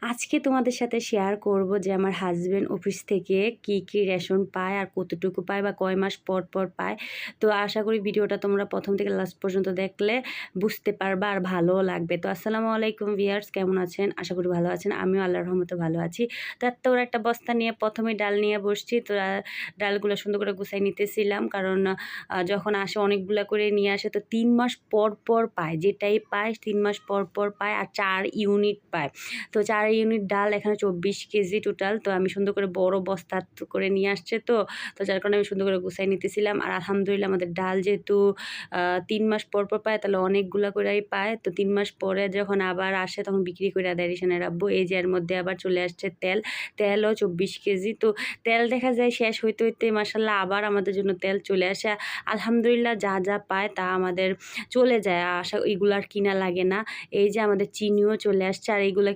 আজকে তোমাদের সাথে শেয়ার করব যে আমার হাজব্যান্ড অফিস থেকে কি রেশন পায় আর কতটুকু পায় বা কয় মাস পর পর পায়। তো আশা করি ভিডিওটা তোমরা প্রথম থেকে লাস্ট পর্যন্ত দেখলে বুঝতে পারবা আর ভালোও লাগবে। তো আসসালামু আলাইকুম ভিউয়ার্স, কেমন আছেন? আশা করি ভালো আছেন। আমিও আল্লাহর রহমতে ভালো আছি। তো এত বড় একটা বস্তা নিয়ে প্রথমে ডাল নিয়ে বসছি। তো ডালগুলো সুন্দর করে গুছাই নিতেছিলাম, কারণ যখন আসে অনেকগুলা করে নিয়ে আসে, তো 3 মাস পর পর পায়, যেটাই পায় 3 মাস পর পর পায়, আর 4 ইউনিট পায়। তো 4 ইউনিট ডাল এখানে 24 কেজি টোটাল। তো আমি সুন্দর করে বড় বস্তা করে নিয়ে আসছে, তো যার কারণে আমি সুন্দর করে গুছাই নিতেছিলাম। আর আলহামদুলিল্লাহ আমাদের ডাল যেহেতু 3 মাস পর পর পায়, তাহলে অনেকগুলা করেই পায়। তো 3 মাস পরে যখন আবার আসে তখন বিক্রি করে দেয় রেশনের আব্বু। এই যে এর মধ্যে আবার চলে আসছে তেলও 24 কেজি। তো তেল দেখা যায় শেষ হইতে হইতে মাশাআল্লাহ আবার আমাদের জন্য তেল চলে আসে। আলহামদুলিল্লাহ যা যা পায় তা আমাদের চলে যায়, এগুলো আর কিনা লাগে না। এই যে আমাদের চিনিও চলে আসছে, আর এইগুলা